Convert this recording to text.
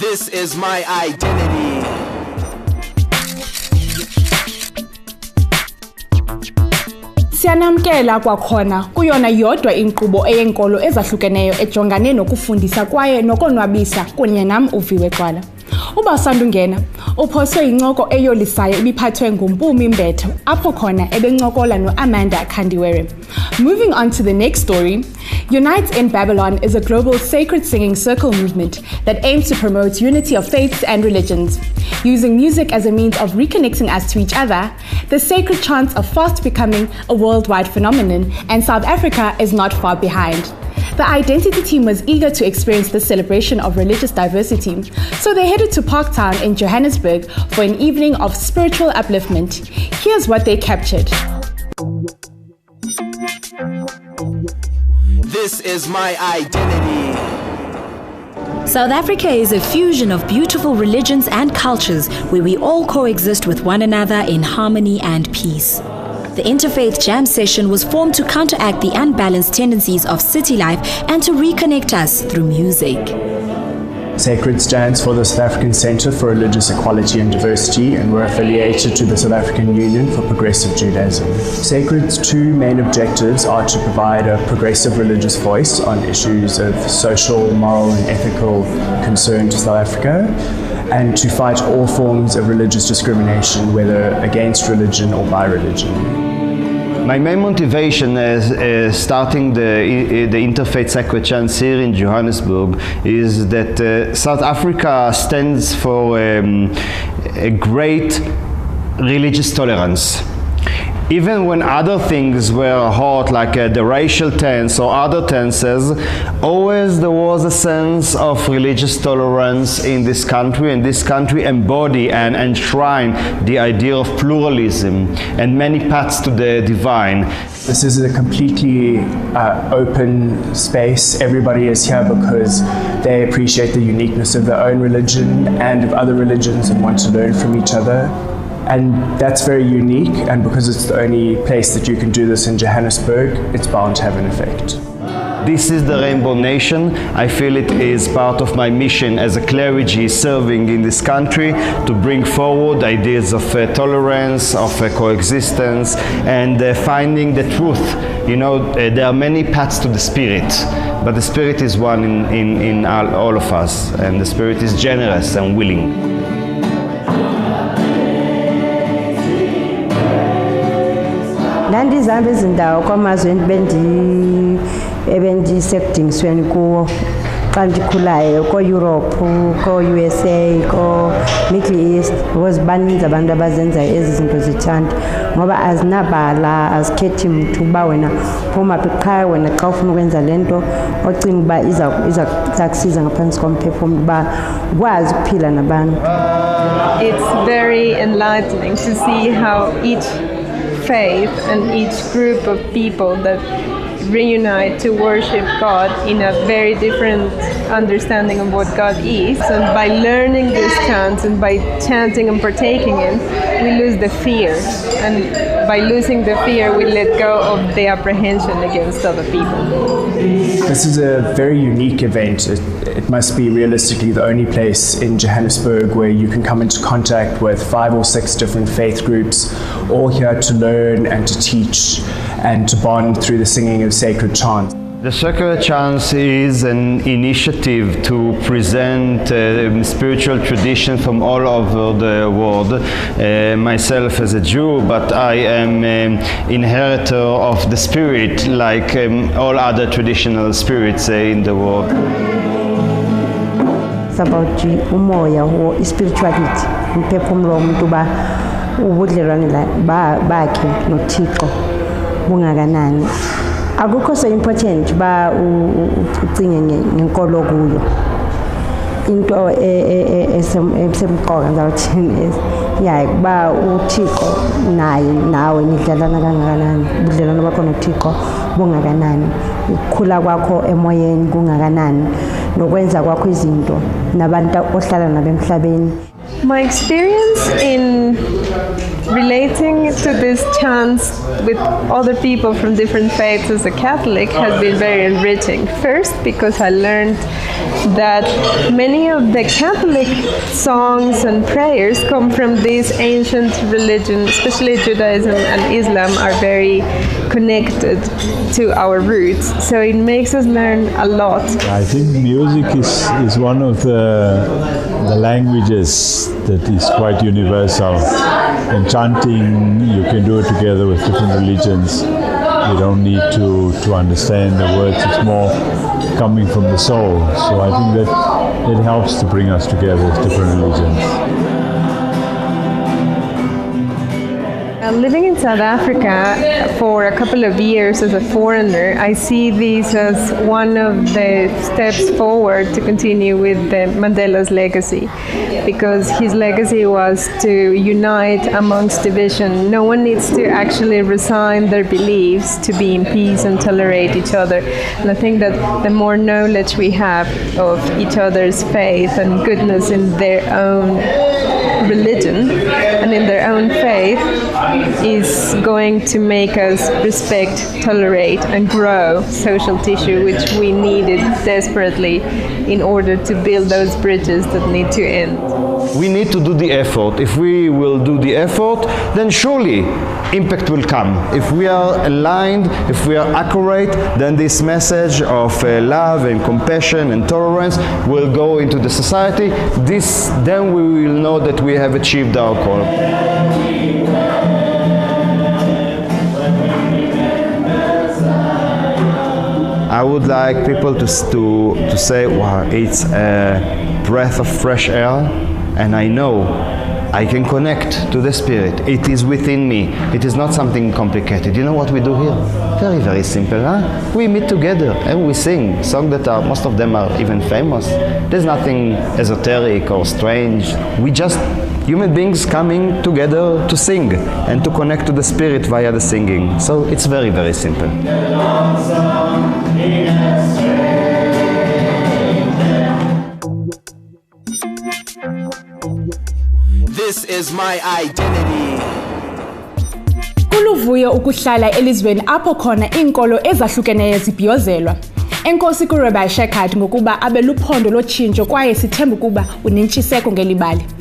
This is my identity. Siyanamkela kwakhona kuyona yodwa inkqubo eyenkolo ezahlukeneyo ejongane nokufundisa kwaye nokonwabisa kunye nam uviwe Xwala. Uba usandungena uphoswe incoko eyolisayo ibiphathwe nguMpumi Mbethe apho khona ebencokola noAmanda Kandiwere. Moving on to the next story, Unite in Babylon is a global sacred singing circle movement that aims to promote unity of faiths and religions. Using music as a means of reconnecting us to each other, the sacred chants are fast becoming a worldwide phenomenon, and South Africa is not far behind. The I-dentity team was eager to experience this celebration of religious diversity, so they headed to Parktown in Johannesburg for an evening of spiritual upliftment. Here's what they captured. This is my identity. South Africa is a fusion of beautiful religions and cultures where we all coexist with one another in harmony and peace. The Interfaith Jam session was formed to counteract the unbalanced tendencies of city life and to reconnect us through music. SACRED stands for the South African Centre for Religious Equality and Diversity, and we're affiliated to the South African Union for Progressive Judaism. SACRED's two main objectives are to provide a progressive religious voice on issues of social, moral and ethical concern to South Africa, and to fight all forms of religious discrimination, whether against religion or by religion. My main motivation is starting the Interfaith SACRED chants here in Johannesburg is that South Africa stands for a great religious tolerance. Even when other things were hot, like the racial tense or other tenses, always there was a sense of religious tolerance in this country, and this country embody and enshrine the idea of pluralism and many paths to the divine. This is a completely open space. Everybody is here because they appreciate the uniqueness of their own religion and of other religions and want to learn from each other. And that's very unique, and because it's the only place that you can do this in Johannesburg, it's bound to have an effect. This is the Rainbow Nation. I feel it is part of my mission as a clergy serving in this country to bring forward ideas of tolerance, of coexistence, and finding the truth. You know, there are many paths to the Spirit, but the Spirit is one in all of us, and the Spirit is generous and willing. Ndandizihambe izindawo kwamazweni ebendisekudinisweni kuwo xa ndikhulayo ko-Europe, ko-USA, ko-Middle East, because baninzi abantu abazenzayo ezi zinto zitshanta ngoba azinabala, azikhethi mntu uba wena phuma phi qha wena xa ufuna ukwenza le nto ocinga uba iza kusiza ngaphantsi komphefumlo uba ukwazi ukuphila nabantu. It's very enlightening to see how each faith and each group of people that reunite to worship God in a very different understanding of what God is, and by learning these chants and by chanting and partaking in, we lose the fear, and by losing the fear we let go of the apprehension against other people. This is a very unique event. It must be realistically the only place in Johannesburg where you can come into contact with 5 or 6 different faith groups, all here to learn and to teach and to bond through the singing of sacred chants. The Sacred Chants is an initiative to present spiritual tradition from all over the world. Myself as a Jew, but I am inheritor of the spirit like all other traditional spirits in the world. It's about umoya or spirituality. Umphefumulo womuntu ba ubudlelwane bakhe noThixo bungakanani. Akukho so important ba ucinge ngenkolo kuyo. Into esemqoka ngawuthini is kuba uThixo nawe nidlalana kangakanani, ubudlelwane bakho noThixo bungakanani, ukukhula kwakho emoyeni kungakanani, nokwenza kwakho izinto nabantu ohlala nabo emhlabeni. My experience in relating to these chants with other people from different faiths as a Catholic has been very enriching. First, because I learned that many of the Catholic songs and prayers come from these ancient religions, especially Judaism and Islam are very connected to our roots. So it makes us learn a lot. I think music is one of the languages that is quite universal. And chanting, you can do it together with different religions. You don't need to understand the words. It's more coming from the soul. So I think that it helps to bring us together as different religions. Living in South Africa for a couple of years as a foreigner, I see this as one of the steps forward to continue with Mandela's legacy, because his legacy was to unite amongst division. No one needs to actually resign their beliefs to be in peace and tolerate each other. And I think that the more knowledge we have of each other's faith and goodness in their own religion and in their own faith is going to make us respect, tolerate and grow social tissue, which we needed desperately in order to build those bridges that need to end. We need to do the effort. If we will do the effort, then surely impact will come. If we are aligned, if we are accurate, then this message of love and compassion and tolerance will go into the society. Then we will know that we have achieved our goal. I would like people to say, wow, it's a breath of fresh air, and I know I can connect to the Spirit. It is within me. It is not something complicated. You know what we do here? Very, very simple, huh? We meet together and we sing songs that are, most of them are even famous. There's nothing esoteric or strange. We just human beings coming together to sing and to connect to the Spirit via the singing. So it's very, very simple. This is my identity. Kuluvuyo ukuhlala elizweni apho khona iinkolo ezahlukeneyo zibhiyozelwa. Enkosi kuRabbi Shekhard ngokuba abe luphondo lotshintsho kwaye sithemba ukuba unentshiseko ngelibali.